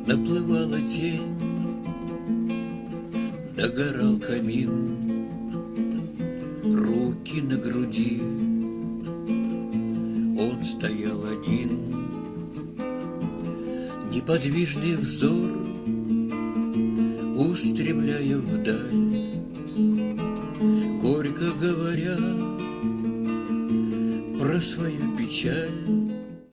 наплывала тень, догорал камин, руки на груди. Он стоял один, неподвижный взор, устремляя вдаль, горько говоря про свою печаль.